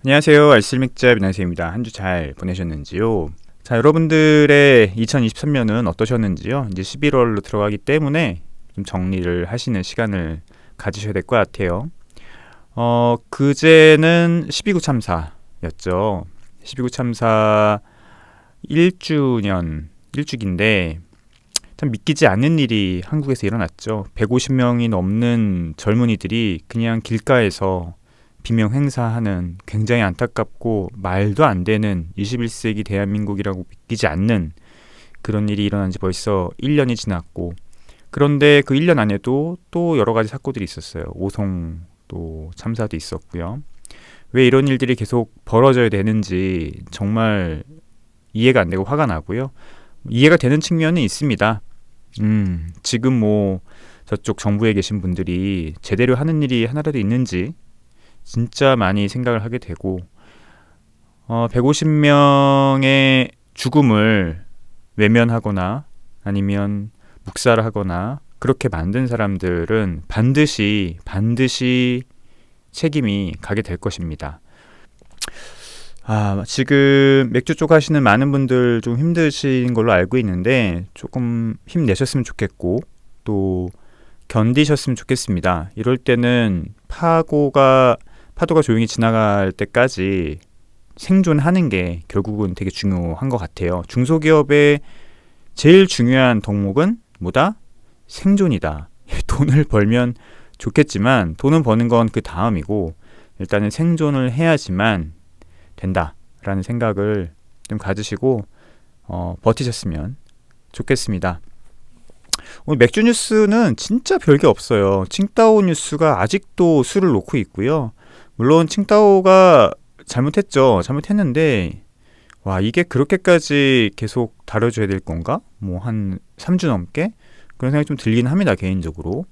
안녕하세요. 알쓸맥잡 민하세입니다. 한 주 잘 보내셨는지요? 자, 여러분들의 2023년은 어떠셨는지요? 이제 11월로 들어가기 때문에 좀 정리를 하시는 시간을 가지셔야 될 것 같아요. 그제는 12구 참사였죠. 12구 참사 1주기인데 참 믿기지 않는 일이 한국에서 일어났죠. 150명이 넘는 젊은이들이 그냥 길가에서 비명 행사하는 굉장히 안타깝고 말도 안 되는 21세기 대한민국이라고 믿기지 않는 그런 일이 일어난 지 벌써 1년이 지났고, 그런데 그 1년 안에도 또 여러 가지 사건들이 있었어요. 오송 또 참사도 있었고요. 왜 이런 일들이 계속 벌어져야 되는지 정말 이해가 안 되고 화가 나고요. 이해가 되는 측면은 있습니다. 지금 뭐 저쪽 정부에 계신 분들이 제대로 하는 일이 하나라도 있는지 진짜 많이 생각을 하게 되고, 150명의 죽음을 외면하거나 아니면 묵살을 하거나 그렇게 만든 사람들은 반드시 책임이 가게 될 것입니다. 지금 맥주 쪽 하시는 많은 분들 좀 힘드신 걸로 알고 있는데 조금 힘내셨으면 좋겠고 또 견디셨으면 좋겠습니다. 이럴 때는 파도가 조용히 지나갈 때까지 생존하는 게 결국은 되게 중요한 것 같아요. 중소기업의 제일 중요한 덕목은 뭐다? 생존이다. 돈을 벌면 좋겠지만 돈은 버는 건 그 다음이고 일단은 생존을 해야지만 된다라는 생각을 좀 가지시고 버티셨으면 좋겠습니다. 오늘 맥주 뉴스는 진짜 별게 없어요. 칭따오 뉴스가 아직도 수를 놓고 있고요. 물론 칭따오가 잘못했는데 이게 그렇게까지 계속 다뤄줘야 될 건가? 뭐 한 3주 넘게? 그런 생각이 좀 들긴 합니다, 개인적으로.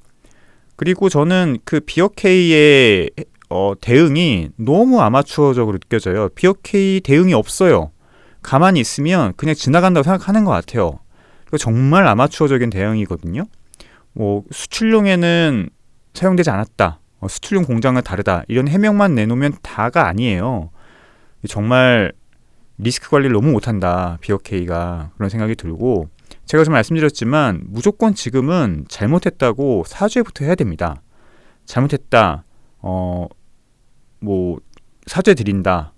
그리고 저는 그 비어케이의 대응이 너무 아마추어적으로 느껴져요. 비어케이 대응이 없어요. 가만히 있으면 그냥 지나간다고 생각하는 것 같아요. 이거 정말 아마추어적인 대응이거든요. 뭐 수출용에는 사용되지 않았다. 수출용 공장은 다르다. 이런 해명만 내놓으면 다가 아니에요. 정말 리스크 관리를 너무 못한다. 비어케이가. 그런 생각이 들고, 제가 좀 말씀드렸지만 무조건 지금은 잘못했다고 사죄부터 해야 됩니다. 잘못했다. 뭐 사죄 드린다.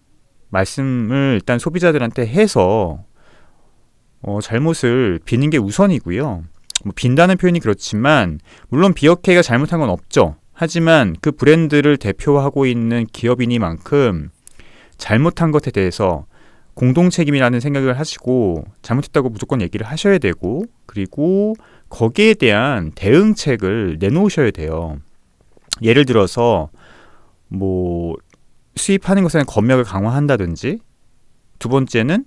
말씀을 일단 소비자들한테 해서 잘못을 비는 게 우선이고요. 뭐 빈다는 표현이 그렇지만 물론 비어케이가 잘못한 건 없죠. 하지만 그 브랜드를 대표하고 있는 기업이니만큼 잘못한 것에 대해서 공동 책임이라는 생각을 하시고 잘못했다고 무조건 얘기를 하셔야 되고, 그리고 거기에 대한 대응책을 내놓으셔야 돼요. 예를 들어서 뭐 수입하는 것에는 검역을 강화한다든지, 두 번째는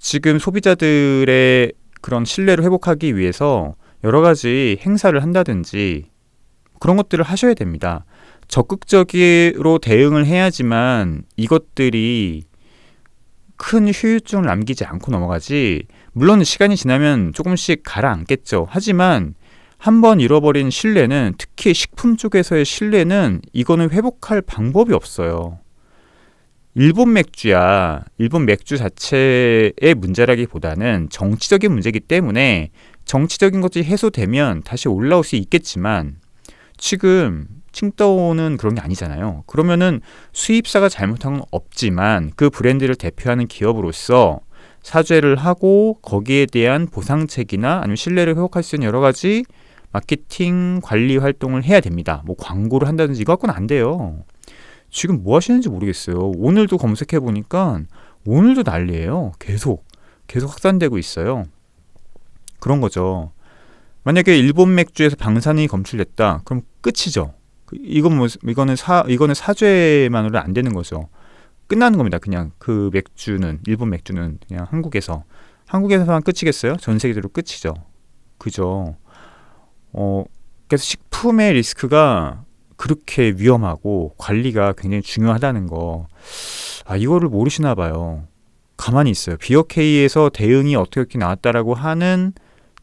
지금 소비자들의 그런 신뢰를 회복하기 위해서 여러 가지 행사를 한다든지 그런 것들을 하셔야 됩니다. 적극적으로 대응을 해야지만 이것들이 큰 후유증을 남기지 않고 넘어가지, 물론 시간이 지나면 조금씩 가라앉겠죠. 하지만 한번 잃어버린 신뢰는, 특히 식품 쪽에서의 신뢰는 이거는 회복할 방법이 없어요. 일본 맥주야. 일본 맥주 자체의 문제라기보다는 정치적인 문제이기 때문에 정치적인 것이 해소되면 다시 올라올 수 있겠지만 지금 칭따오는 그런 게 아니잖아요. 그러면은 수입사가 잘못한 건 없지만 그 브랜드를 대표하는 기업으로서 사죄를 하고 거기에 대한 보상책이나 아니면 신뢰를 회복할 수 있는 여러 가지 마케팅 관리 활동을 해야 됩니다. 뭐 광고를 한다든지 이거 갖고는 안 돼요. 지금 뭐 하시는지 모르겠어요. 오늘도 검색해 보니까 오늘도 난리예요. 계속 확산되고 있어요. 그런 거죠. 만약에 일본 맥주에서 방사능이 검출됐다, 그럼 끝이죠. 이거는 사죄만으로 안 되는 거죠. 끝나는 겁니다. 그냥 그 맥주는, 일본 맥주는 그냥 한국에서만 끝이겠어요? 전 세계적으로 끝이죠. 그죠. 그래서 식품의 리스크가 그렇게 위험하고 관리가 굉장히 중요하다는 거, 이거를 모르시나 봐요. 가만히 있어요. 비어케이에서 대응이 어떻게 나왔다라고 하는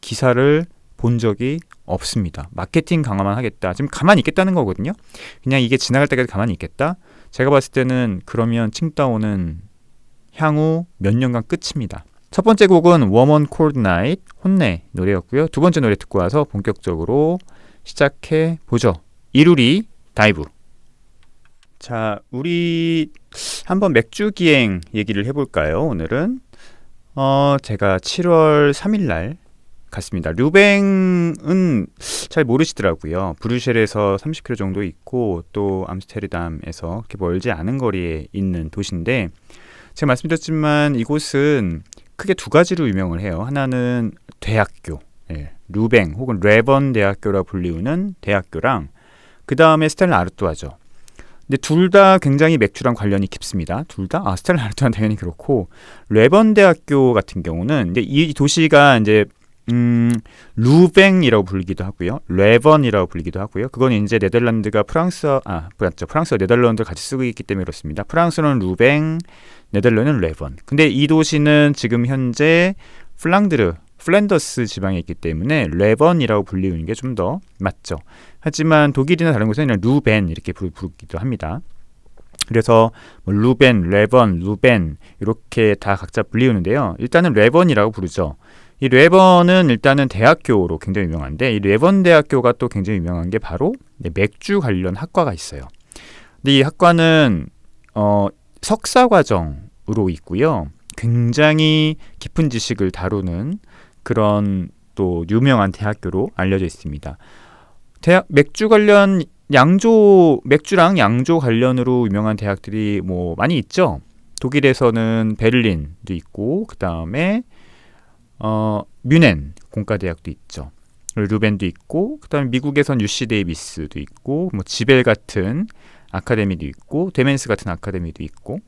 기사를 본 적이 없습니다. 마케팅 강화만 하겠다. 지금 가만히 있겠다는 거거든요. 그냥 이게 지나갈 때까지 가만히 있겠다. 제가 봤을 때는 그러면 칭다오는 향후 몇 년간 끝입니다. 첫 번째 곡은 Warm on Cold Night, 혼내 노래였고요. 두 번째 노래 듣고 와서 본격적으로 시작해 보죠. 이루리 다이브. 자, 우리 한번 맥주 기행 얘기를 해볼까요? 오늘은 제가 7월 3일 날 갔습니다. 르뱅은 잘 모르시더라고요. 브뤼셀에서 30km 정도 있고 또 암스테르담에서 그렇게 멀지 않은 거리에 있는 도시인데, 제가 말씀드렸지만 이곳은 크게 두 가지로 유명을 해요. 하나는 대학교, 르뱅 혹은 레번 대학교라 불리우는 대학교랑 그 다음에 스텔라 아르뚜아죠. 근데 둘 다 굉장히 맥주랑 관련이 깊습니다. 둘 다? 스텔라 아르뚜아는 당연히 그렇고, 레번 대학교 같은 경우는 이제 이 도시가 이제 루뱅이라고 불리기도 하고요. 레번이라고 불리기도 하고요. 그건 이제 네덜란드가 프랑스와 네덜란드를 같이 쓰고 있기 때문에 그렇습니다. 프랑스는 루뱅, 네덜란드는 레번. 근데 이 도시는 지금 현재 플랜더스 지방에 있기 때문에 레번이라고 불리우는 게 좀 더 맞죠. 하지만 독일이나 다른 곳에는 루벤 이렇게 부르기도 합니다. 그래서 뭐 루벤, 레번, 루벤 이렇게 다 각자 불리우는데요. 일단은 레번이라고 부르죠. 이 레번은 일단은 대학교로 굉장히 유명한데, 이 레번 대학교가 또 굉장히 유명한 게 바로 맥주 관련 학과가 있어요. 근데 이 학과는 석사 과정으로 있고요. 굉장히 깊은 지식을 다루는 그런 또 유명한 대학교로 알려져 있습니다. 맥주 관련 맥주랑 양조 관련으로 유명한 대학들이 뭐 많이 있죠. 독일에서는 베를린도 있고, 그 다음에 뮌헨 공과대학도 있죠. 루벤도 있고, 그 다음에 미국에선 UC 데이비스도 있고, 뭐 지벨 같은 아카데미도 있고, 데멘스 같은 아카데미도 있고,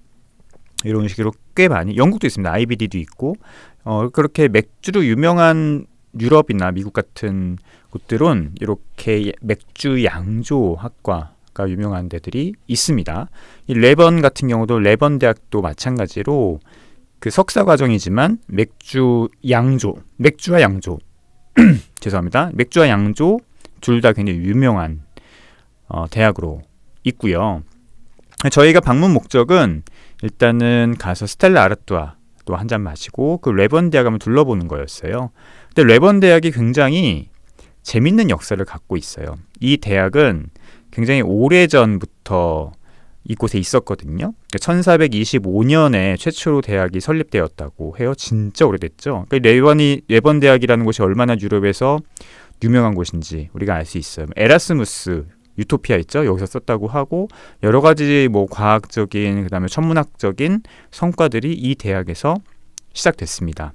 이런 식으로 꽤 많이, 영국도 있습니다. IBD도 있고, 그렇게 맥주로 유명한 유럽이나 미국 같은 곳들은 이렇게 맥주 양조 학과가 유명한 데들이 있습니다. 이 레번 같은 경우도 레번 대학도 마찬가지로 그 석사 과정이지만 맥주와 양조 죄송합니다. 맥주와 양조 둘 다 굉장히 유명한 대학으로 있고요. 저희가 방문 목적은 일단은 가서 스텔라 아르뚜아 또 한 잔 마시고 그 레번 대학 한번 둘러보는 거였어요. 근데 레번 대학이 굉장히 재밌는 역사를 갖고 있어요. 이 대학은 굉장히 오래전부터 이곳에 있었거든요. 1425년에 최초로 대학이 설립되었다고 해요. 진짜 오래됐죠. 레번 대학이라는 곳이 얼마나 유럽에서 유명한 곳인지 우리가 알 수 있어요. 에라스무스 유토피아 있죠. 여기서 썼다고 하고, 여러 가지 뭐 과학적인 그다음에 천문학적인 성과들이 이 대학에서 시작됐습니다.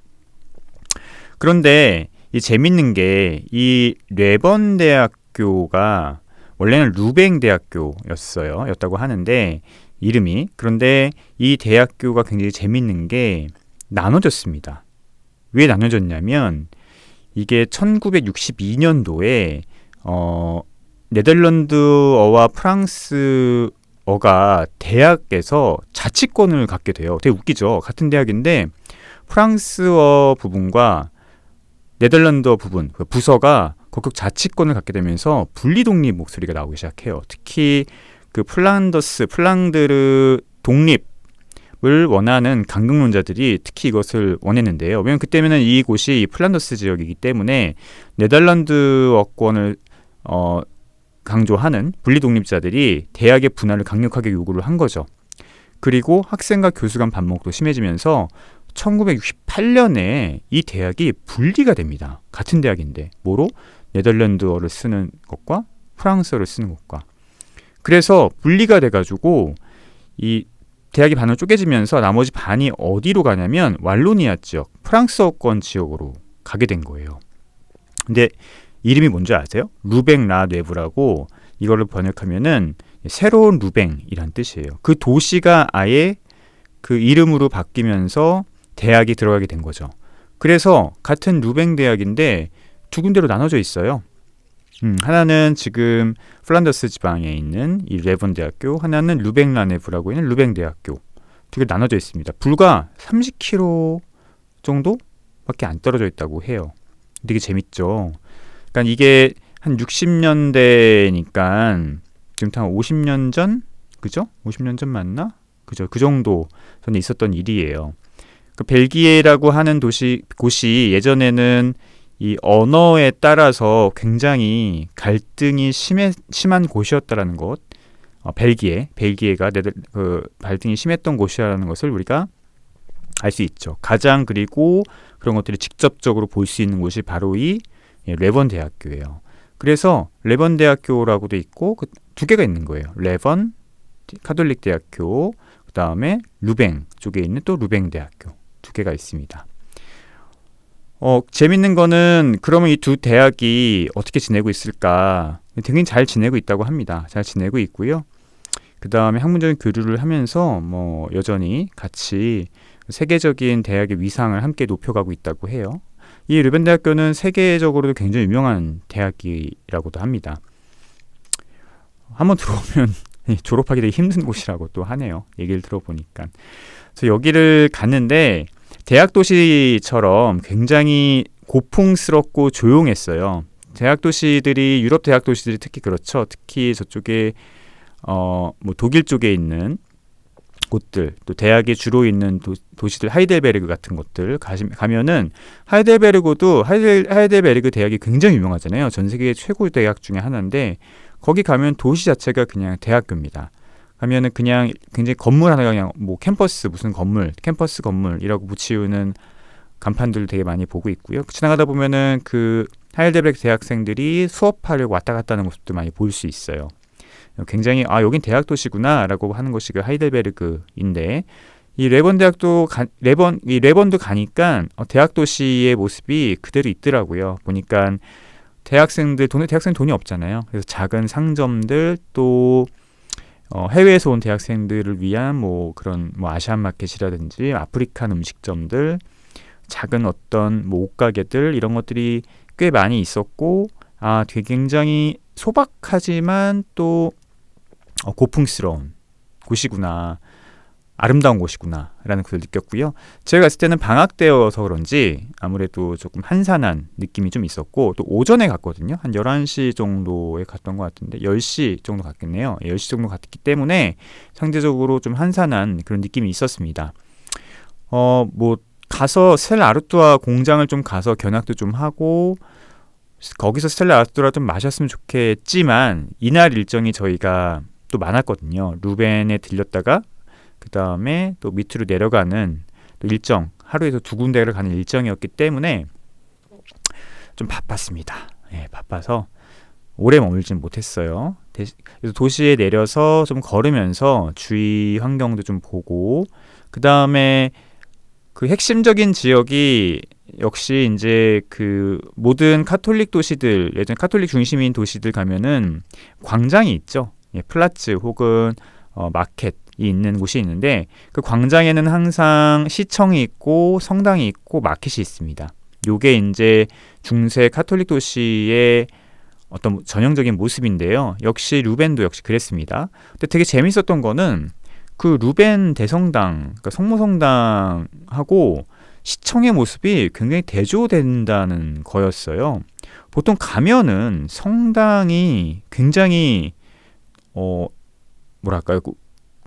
그런데 이 재밌는 게 이 레번 대학교가 원래는 루뱅 대학교였다고 하는데 이름이, 그런데 이 대학교가 굉장히 재밌는 게 나눠졌습니다. 왜 나눠졌냐면 이게 1962년도에 네덜란드어와 프랑스어가 대학에서 자치권을 갖게 돼요. 되게 웃기죠. 같은 대학인데 프랑스어 부분과 네덜란드어 부분, 그 부서가 각각 자치권을 갖게 되면서 분리독립 목소리가 나오기 시작해요. 특히 그 플랑드르 독립을 원하는 강경론자들이 특히 이것을 원했는데요. 왜냐하면 그때는 이곳이 플란더스 지역이기 때문에 네덜란드어권을 강조하는 분리독립자들이 대학의 분할을 강력하게 요구를 한 거죠. 그리고 학생과 교수 간 반목도 심해지면서 1968년에 이 대학이 분리가 됩니다. 같은 대학인데 뭐로? 네덜란드어를 쓰는 것과 프랑스어를 쓰는 것과. 그래서 분리가 돼가지고 이 대학이 반으로 쪼개지면서 나머지 반이 어디로 가냐면 왈로니아 지역, 프랑스어권 지역으로 가게 된 거예요. 근데 이름이 뭔지 아세요? 루뱅 라 네브라고, 이거를 번역하면은 새로운 루뱅이란 뜻이에요. 그 도시가 아예 그 이름으로 바뀌면서 대학이 들어가게 된 거죠. 그래서 같은 루뱅 대학인데 두 군데로 나눠져 있어요. 하나는 지금 플란더스 지방에 있는 이 레번 대학교, 하나는 루뱅 라네브라고 있는 루뱅 대학교. 두 개 나눠져 있습니다. 불과 30km 정도밖에 안 떨어져 있다고 해요. 되게 재밌죠. 그러니까 이게 한 60년대니까 지금 한 50년 전 그죠? 50년 전 맞나? 그죠? 그 정도 전에 있었던 일이에요. 그 벨기에라고 하는 곳이 예전에는 이 언어에 따라서 굉장히 갈등이 심한 곳이었다라는 것. 벨기에가 갈등이 심했던 곳이라는 것을 우리가 알 수 있죠. 가장 그리고 그런 것들이 직접적으로 볼 수 있는 곳이 바로 이 레번 대학교예요. 그래서 레번 대학교라고도 있고 두 개가 있는 거예요. 레번 카톨릭 대학교, 그 다음에 루뱅 쪽에 있는 또 루뱅 대학교 두 개가 있습니다. 재밌는 거는 그러면 이 두 대학이 어떻게 지내고 있을까? 굉장히 잘 지내고 있다고 합니다. 잘 지내고 있고요. 그 다음에 학문적인 교류를 하면서 여전히 같이 세계적인 대학의 위상을 함께 높여가고 있다고 해요. 이 르벤 대학교는 세계적으로도 굉장히 유명한 대학이라고도 합니다. 한번 들어오면 졸업하기 되게 힘든 곳이라고 또 하네요. 얘기를 들어보니까. 그래서 여기를 갔는데 대학 도시처럼 굉장히 고풍스럽고 조용했어요. 유럽 대학 도시들이 특히 그렇죠. 특히 저쪽에 독일 쪽에 있는 곳들, 또 대학이 주로 있는 도시들, 하이델베르그 같은 곳들 가면은 하이델베르그 대학이 굉장히 유명하잖아요. 전 세계 최고 대학 중에 하나인데 거기 가면 도시 자체가 그냥 대학교입니다. 가면은 그냥 굉장히 건물 하나가 그냥 캠퍼스 건물이라고 붙이우는 간판들을 되게 많이 보고 있고요. 지나가다 보면은 그 하이델베르크 대학생들이 수업하려고 왔다 갔다 하는 모습도 많이 볼 수 있어요. 굉장히 여긴 대학 도시구나 라고 하는 것이 그 하이델베르크인데 이 레번도 가니까 대학 도시의 모습이 그대로 있더라고요. 보니까 대학생 돈이 없잖아요. 그래서 작은 상점들 또 해외에서 온 대학생들을 위한 그런 아시안 마켓이라든지 아프리칸 음식점들, 작은 어떤 옷가게들 이런 것들이 꽤 많이 있었고 되게 굉장히 소박하지만 또 고풍스러운 곳이구나, 아름다운 곳이구나 라는 것을 느꼈고요. 제가 갔을 때는 방학 때여서 그런지 아무래도 조금 한산한 느낌이 좀 있었고, 또 오전에 갔거든요. 한 11시 정도에 갔던 것 같은데 10시 정도 갔겠네요. 10시 정도 갔기 때문에 상대적으로 좀 한산한 그런 느낌이 있었습니다. 가서 스텔라 아르투아 공장을 좀 가서 견학도 좀 하고 거기서 스텔라 아르투아 좀 마셨으면 좋겠지만 이날 일정이 저희가 또 많았거든요. 루벤에 들렸다가 그 다음에 또 밑으로 내려가는 또 일정, 하루에도 2군데를 가는 일정이었기 때문에 좀 바빴습니다. 바빠서 오래 머물진 못했어요. 그래서 도시에 내려서 좀 걸으면서 주위 환경도 좀 보고, 그 다음에 그 핵심적인 지역이 역시 이제 그 모든 카톨릭 도시들, 예전 카톨릭 중심인 도시들 가면은 광장이 있죠. 플라츠 혹은 마켓이 있는 곳이 있는데 그 광장에는 항상 시청이 있고 성당이 있고 마켓이 있습니다. 요게 이제 중세 카톨릭 도시의 어떤 전형적인 모습인데요. 역시 루벤도 역시 그랬습니다. 근데 되게 재밌었던 거는 그 루벤 대성당, 그러니까 성모성당하고 시청의 모습이 굉장히 대조된다는 거였어요. 보통 가면은 성당이 굉장히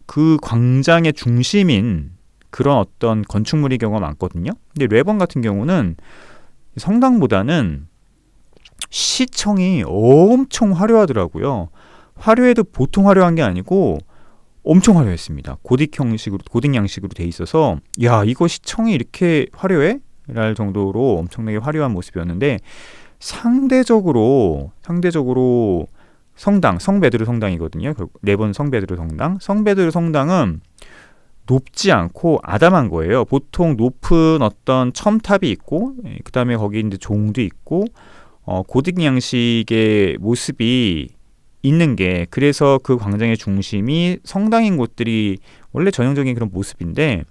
그 광장의 중심인 그런 어떤 건축물의 경우가 많거든요. 근데 레번 같은 경우는 성당보다는 시청이 엄청 화려하더라고요. 화려해도 보통 화려한 게 아니고 엄청 화려했습니다. 고딕 양식으로 돼 있어서 이거 시청이 이렇게 화려해? 랄 정도로 엄청나게 화려한 모습이었는데 상대적으로 성베드로 성당이거든요. 레번 성베드로 성당은 높지 않고 아담한 거예요. 보통 높은 어떤 첨탑이 있고 그 다음에 거기 이제 종도 있고 고딕 양식의 모습이 있는 게, 그래서 그 광장의 중심이 성당인 곳들이 원래 전형적인 그런 모습인데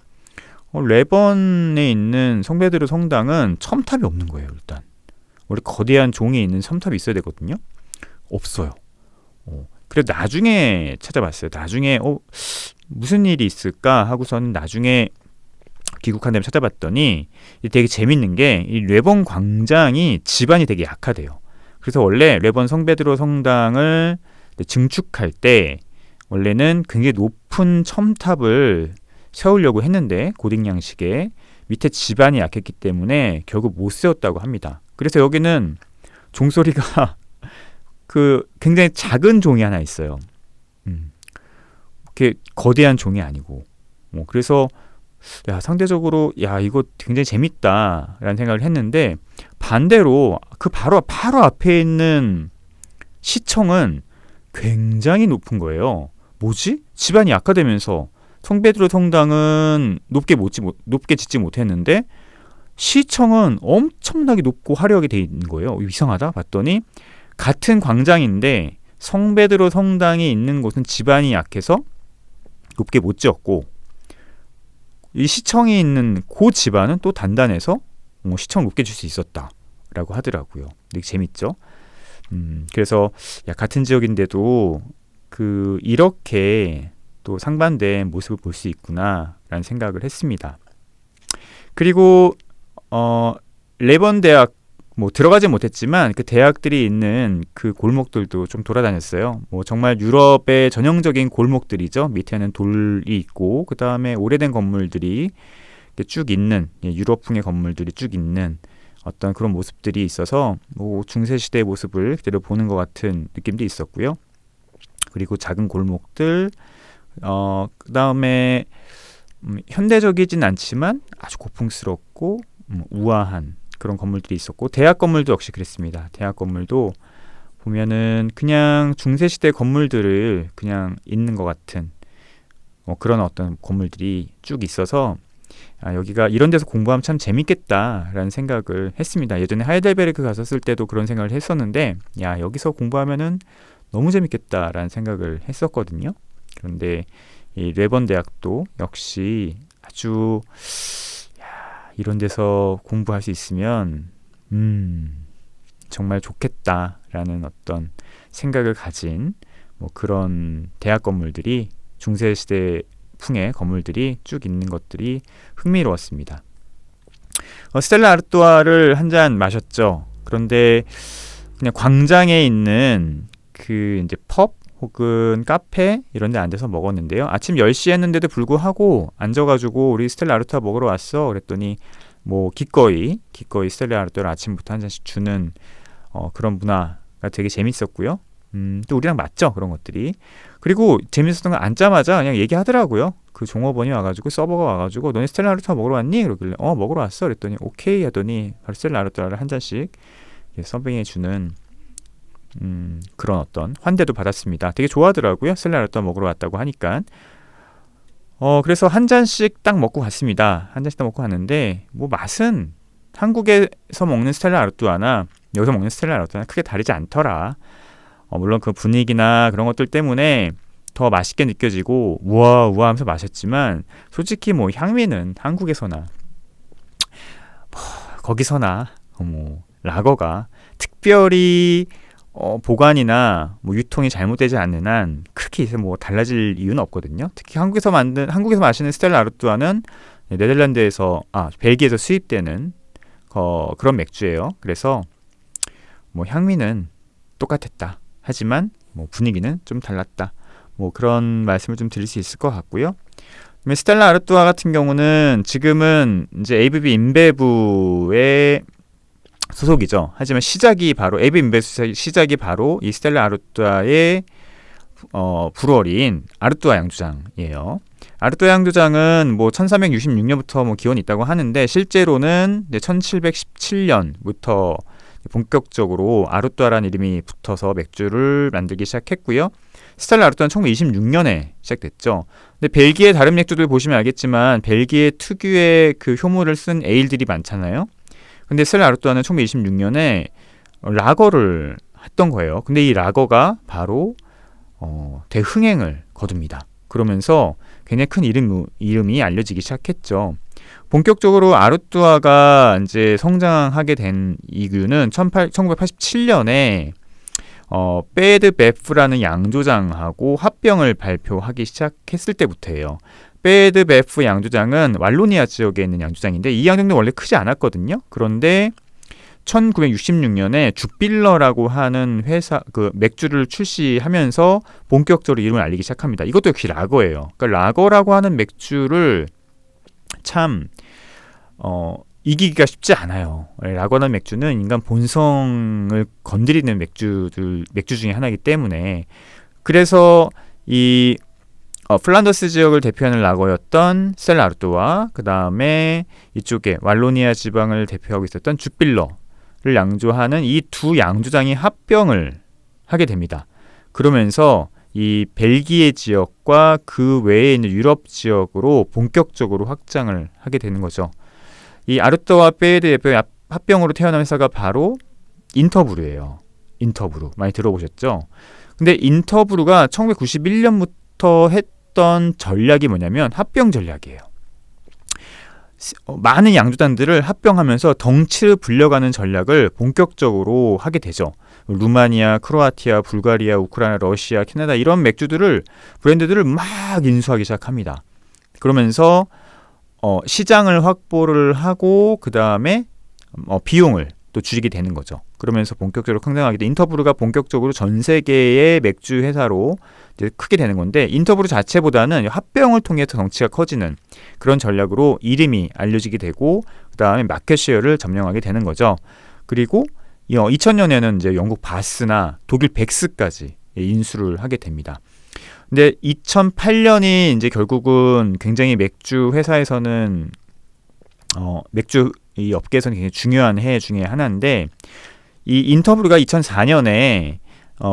레번에 있는 성베드로 성당은 첨탑이 없는 거예요. 일단 원래 거대한 종이 있는 첨탑이 있어야 되거든요. 없어요. 그래서 나중에 찾아봤어요. 나중에 무슨 일이 있을까 하고서는 나중에 귀국한 다음에 찾아봤더니 되게 재밌는 게 이 레번 광장이 지반이 되게 약하대요. 그래서 원래 레번 성베드로 성당을 증축할 때 원래는 굉장히 높은 첨탑을 세우려고 했는데 고딕 양식에 밑에 지반이 약했기 때문에 결국 못 세웠다고 합니다. 그래서 여기는 종소리가 그 굉장히 작은 종이 하나 있어요. 이렇게 거대한 종이 아니고. 그래서 상대적으로 이거 굉장히 재밌다라는 생각을 했는데, 반대로 그 바로 앞에 있는 시청은 굉장히 높은 거예요. 뭐지? 지반이 약화되면서 성베드로 성당은 높게 짓지 못했는데 시청은 엄청나게 높고 화려하게 돼 있는 거예요. 이상하다 봤더니 같은 광장인데 성베드로 성당이 있는 곳은 지반이 약해서 높게 못 지었고, 이 시청이 있는 그 지반은 또 단단해서 시청 높게 줄 수 있었다라고 하더라고요. 되게 재밌죠? 그래서 같은 지역인데도 이렇게 또 상반된 모습을 볼 수 있구나라는 생각을 했습니다. 그리고 레번 대학 들어가지 못했지만 그 대학들이 있는 그 골목들도 좀 돌아다녔어요. 정말 유럽의 전형적인 골목들이죠. 밑에는 돌이 있고 그 다음에 오래된 건물들이 쭉 있는, 유럽풍의 건물들이 쭉 있는 어떤 그런 모습들이 있어서 중세 시대의 모습을 그대로 보는 것 같은 느낌도 있었고요. 그리고 작은 골목들, 그 다음에 현대적이진 않지만 아주 고풍스럽고 우아한 그런 건물들이 있었고, 대학 건물도 역시 그랬습니다. 대학 건물도 보면은 그냥 중세시대 건물들을 그냥 있는 것 같은 그런 어떤 건물들이 쭉 있어서 여기가 이런 데서 공부하면 참 재밌겠다라는 생각을 했습니다. 예전에 하이델베르크 갔었을 때도 그런 생각을 했었는데 여기서 공부하면은 너무 재밌겠다라는 생각을 했었거든요. 그런데 이 레번 대학도 역시 아주 이런 데서 공부할 수 있으면 정말 좋겠다라는 어떤 생각을 가진 그런 대학 건물들이, 중세시대 풍의 건물들이 쭉 있는 것들이 흥미로웠습니다. 스텔라 아르뚜아를 한 잔 마셨죠. 그런데 그냥 광장에 있는 이제 펍 혹은 카페 이런 데 앉아서 먹었는데요. 아침 10시 했는데도 불구하고 앉아가지고 우리 스텔라 아르뚜아 먹으러 왔어. 그랬더니 기꺼이 스텔라 아르뚜아를 아침부터 한 잔씩 주는 그런 문화가 되게 재밌었고요. 또 우리랑 맞죠, 그런 것들이. 그리고 재밌었던 건 앉자마자 그냥 얘기하더라고요. 그 종업원이 와가지고, 서버가 와가지고 너네 스텔라 아르뚜아 먹으러 왔니? 그러길래 먹으러 왔어. 그랬더니 오케이 하더니 바로 스텔라 아르뚜아를 한 잔씩 서빙해 주는 그런 어떤 환대도 받았습니다. 되게 좋아하더라고요. 스텔라 아르뚜아 먹으러 왔다고 하니까. 그래서 한 잔씩 딱 먹고 갔습니다. 한 잔씩 딱 먹고 갔는데 맛은 한국에서 먹는 스텔라 아르뚜아나 여기서 먹는 스텔라 아르뚜아나 크게 다르지 않더라. 물론 그 분위기나 그런 것들 때문에 더 맛있게 느껴지고 우와 하면서 마셨지만, 솔직히 향미는 한국에서나 거기서나 라거가 특별히 보관이나 유통이 잘못되지 않는 한 크게 달라질 이유는 없거든요. 특히 한국에서 마시는 스텔라 아르뚜아는 벨기에에서 수입되는 그런 맥주예요. 그래서 향미는 똑같았다. 하지만 분위기는 좀 달랐다. 그런 말씀을 좀 드릴 수 있을 것 같고요. 스텔라 아르뚜아 같은 경우는 지금은 이제 ABB 인베브의 소속이죠. 하지만 ABB 인베브 시작이 바로 이 스텔라 아르뚜아의 브루어리인 아르뚜아 양조장이에요. 아르뚜아 양조장은 1366년부터 기원이 있다고 하는데, 실제로는 1717년부터 본격적으로 아르뚜아라는 이름이 붙어서 맥주를 만들기 시작했고요. 스텔라 아르뚜아는 1926년에 시작됐죠. 근데 벨기에 다른 맥주들 보시면 알겠지만 벨기에 특유의 그 효모를 쓴 에일들이 많잖아요. 근데 스텔라 아르뚜아는 1926년에 라거를 했던 거예요. 근데 이 라거가 바로 대흥행을 거둡니다. 그러면서 굉장히 큰 이름이 알려지기 시작했죠. 본격적으로 아르뚜아가 이제 성장하게 된 이유는 1987년에 베드 베프라는 양조장하고 합병을 발표하기 시작했을 때부터예요. 베드 베프 양조장은 왈로니아 지역에 있는 양조장인데, 이 양조장도 원래 크지 않았거든요. 그런데 1966년에 주빌러라고 하는 회사 그 맥주를 출시하면서 본격적으로 이름을 알리기 시작합니다. 이것도 역시 라거예요. 그러니까 라거라고 하는 맥주를 참 이기기가 쉽지 않아요. 라거라는 맥주는 인간 본성을 건드리는 맥주 중에 하나이기 때문에 그래서 이 플란더스 지역을 대표하는 라거였던 스텔라 아르토와 그 다음에 이쪽에 왈로니아 지방을 대표하고 있었던 주빌러를 양조하는 이 두 양조장이 합병을 하게 됩니다. 그러면서 이 벨기에 지역과 그 외에 있는 유럽 지역으로 본격적으로 확장을 하게 되는 거죠. 이 아르토와 페에드 대표의 합병으로 태어난 회사가 바로 인터브루예요. 인터브루 많이 들어보셨죠? 근데 인터브루가 1991년부터 했던 전략이 뭐냐면 합병 전략이에요. 많은 양조단들을 합병하면서 덩치를 불려가는 전략을 본격적으로 하게 되죠. 루마니아, 크로아티아, 불가리아, 우크라이나, 러시아, 캐나다 이런 브랜드들을 막 인수하기 시작합니다. 그러면서 시장을 확보를 하고 그 다음에 비용을 또 줄이게 되는 거죠. 그러면서 본격적으로 성장하게 돼 인터브루가 본격적으로 전 세계의 맥주 회사로 이제 크게 되는 건데 인터브루 자체보다는 합병을 통해서 덩치가 커지는 그런 전략으로 이름이 알려지게 되고 그 다음에 마켓 쉐어를 점령하게 되는 거죠. 그리고 2000년에는 이제 영국 바스나 독일 벡스까지 인수를 하게 됩니다. 근데 2008년이 이제 결국은 굉장히 맥주 회사에서는 맥주 이 업계에서는 굉장히 중요한 해 중에 하나인데 이 인터브루가 2004년에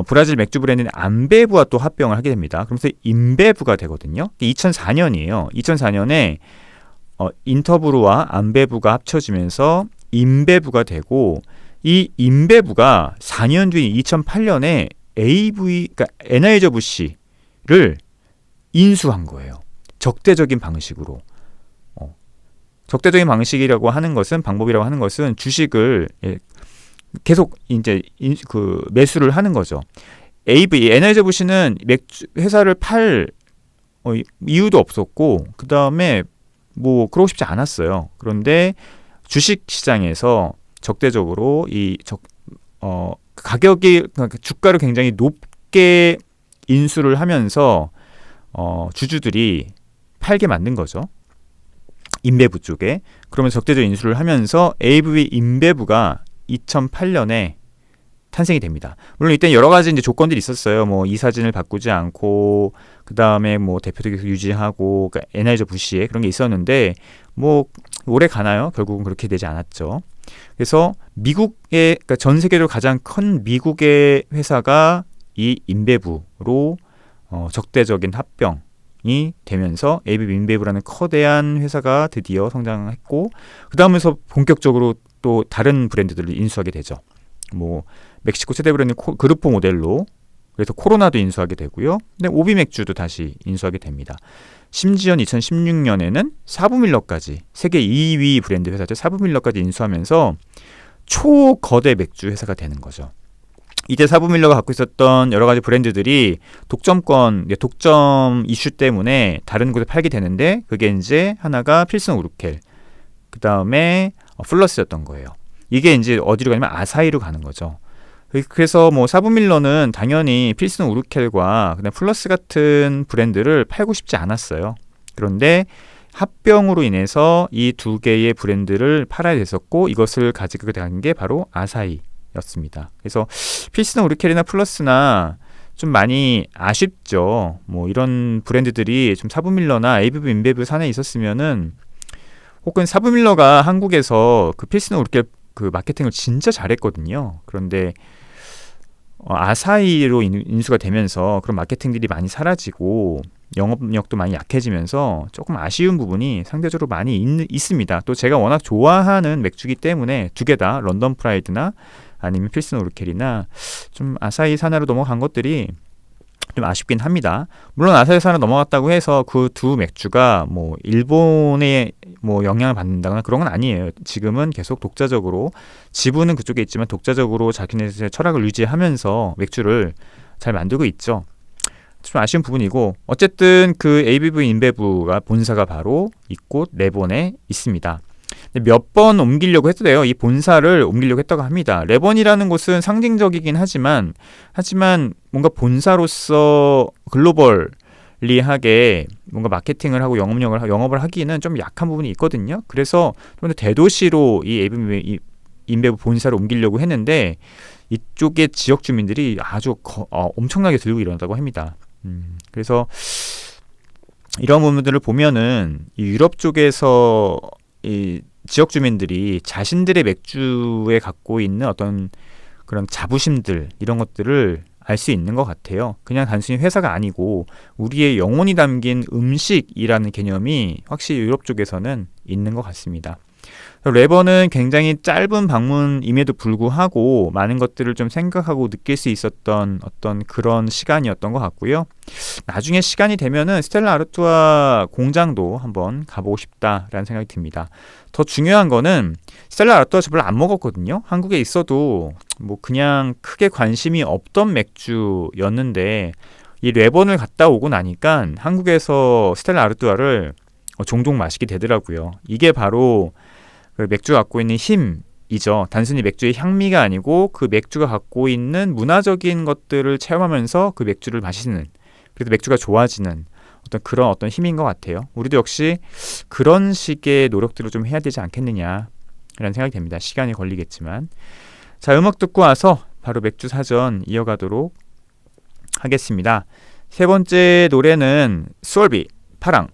브라질 맥주 브랜드인 암베부와 또 합병을 하게 됩니다. 그러면서 인베부가 되거든요. 2004년이에요. 2004년에 인터브루와 암베부가 합쳐지면서 인베부가 되고 이 인베부가 4년 뒤인 2008년에 그러니까 애널저부시를 인수한 거예요. 적대적인 방식으로. 적대적인 방식이라고 하는 것은 방법이라고 하는 것은 주식을 계속 이제 매수를 하는 거죠. 애널저부시는 맥주 회사를 팔 이유도 없었고 그 다음에 뭐 그러고 싶지 않았어요. 그런데 주식 시장에서 적대적으로 가격이 주가를 굉장히 높게 인수를 하면서 주주들이 팔게 만든 거죠. 인베부 쪽에. 그러면 적대적 인수를 하면서 ABV 인베부가 2008년에 탄생이 됩니다. 물론 이때 여러 가지 이제 조건들이 있었어요. 뭐 이사진을 바꾸지 않고 그 다음에 뭐 대표도 계속 유지하고 그러니까 애널저부시에 그런 게 있었는데 뭐 오래 가나요? 결국은 그렇게 되지 않았죠. 그래서 미국의 그러니까 전 세계적으로 가장 큰 미국의 회사가 이 인베부로 적대적인 합병이 되면서 ABB 인베부라는 거대한 회사가 드디어 성장했고 그 다음에서 본격적으로 또 다른 브랜드들을 인수하게 되죠. 뭐 멕시코 최대 브랜드 그루포 모델로 그래서 코로나도 인수하게 되고요. 근데 오비 맥주도 다시 인수하게 됩니다. 심지어 2016년에는 사브밀러까지 세계 2위 브랜드 회사죠. 사브밀러까지 인수하면서 초거대 맥주 회사가 되는 거죠. 이때 사브밀러가 갖고 있었던 여러 가지 브랜드들이 독점 이슈 때문에 다른 곳에 팔게 되는데 그게 이제 하나가 필슨 우르켈, 그 다음에 플러스였던 거예요. 이게 이제 어디로 가냐면 아사히로 가는 거죠. 그래서 뭐 사브밀러는 당연히 필슨 우르켈과 그다음 플러스 같은 브랜드를 팔고 싶지 않았어요. 그런데 합병으로 인해서 이 두 개의 브랜드를 팔아야 됐었고 이것을 가지게 된 게 바로 아사히였습니다. 그래서 필슨 우르켈이나 플러스나 좀 많이 아쉽죠. 뭐 이런 브랜드들이 좀 사브밀러나 ABV 인베브 산에 있었으면은 혹은 사브밀러가 한국에서 그 필슨 우르켈 그 마케팅을 진짜 잘했거든요. 그런데 아사히로 인수가 되면서 그런 마케팅들이 많이 사라지고 영업력도 많이 약해지면서 조금 아쉬운 부분이 상대적으로 많이 있습니다. 또 제가 워낙 좋아하는 맥주기 때문에 두 개 다 런던 프라이드나 아니면 필슨 우르켈이나 좀 아사히 산하로 넘어간 것들이 좀 아쉽긴 합니다. 물론 아사히 산하로 넘어갔다고 해서 그 두 맥주가 뭐 일본에 뭐 영향을 받는다거나 그런 건 아니에요. 지금은 계속 독자적으로 지분은 그쪽에 있지만 독자적으로 자기네들의 철학을 유지하면서 맥주를 잘 만들고 있죠. 좀 아쉬운 부분이고 어쨌든 그 ABV 인베브가 본사가 바로 이곳 레본에 있습니다. 몇 번 옮기려고 했대요. 이 본사를 옮기려고 했다고 합니다. 레번이라는 곳은 상징적이긴 하지만 뭔가 본사로서 글로벌리하게 뭔가 마케팅을 하고 영업을 하기는 좀 약한 부분이 있거든요. 그래서 좀 더 대도시로 이 인베브 본사를 옮기려고 했는데 이쪽의 지역 주민들이 아주 엄청나게 들고 일어났다고 합니다. 그래서 이런 부분들을 보면은 이 유럽 쪽에서 이 지역 주민들이 자신들의 맥주에 갖고 있는 어떤 그런 자부심들 이런 것들을 알 수 있는 것 같아요. 그냥 단순히 회사가 아니고 우리의 영혼이 담긴 음식이라는 개념이 확실히 유럽 쪽에서는 있는 것 같습니다. 레버는 굉장히 짧은 방문임에도 불구하고 많은 것들을 좀 생각하고 느낄 수 있었던 어떤 그런 시간이었던 것 같고요. 나중에 시간이 되면은 스텔라 아르투아 공장도 한번 가보고 싶다라는 생각이 듭니다. 더 중요한 거는 스텔라 아르투아 저 별로 안 먹었거든요. 한국에 있어도 뭐 그냥 크게 관심이 없던 맥주였는데 이 레번을 갔다 오고 나니까 한국에서 스텔라 아르투아를 종종 마시게 되더라고요. 이게 바로 그 맥주가 갖고 있는 힘이죠. 단순히 맥주의 향미가 아니고 그 맥주가 갖고 있는 문화적인 것들을 체험하면서 그 맥주를 마시는, 그래서 맥주가 좋아지는 그런 힘인 것 같아요. 우리도 역시 그런 식의 노력들을 좀 해야 되지 않겠느냐라는 생각이 됩니다. 시간이 걸리겠지만. 자, 음악 듣고 와서 바로 맥주 사전 이어가도록 하겠습니다. 세 번째 노래는 솔비 파랑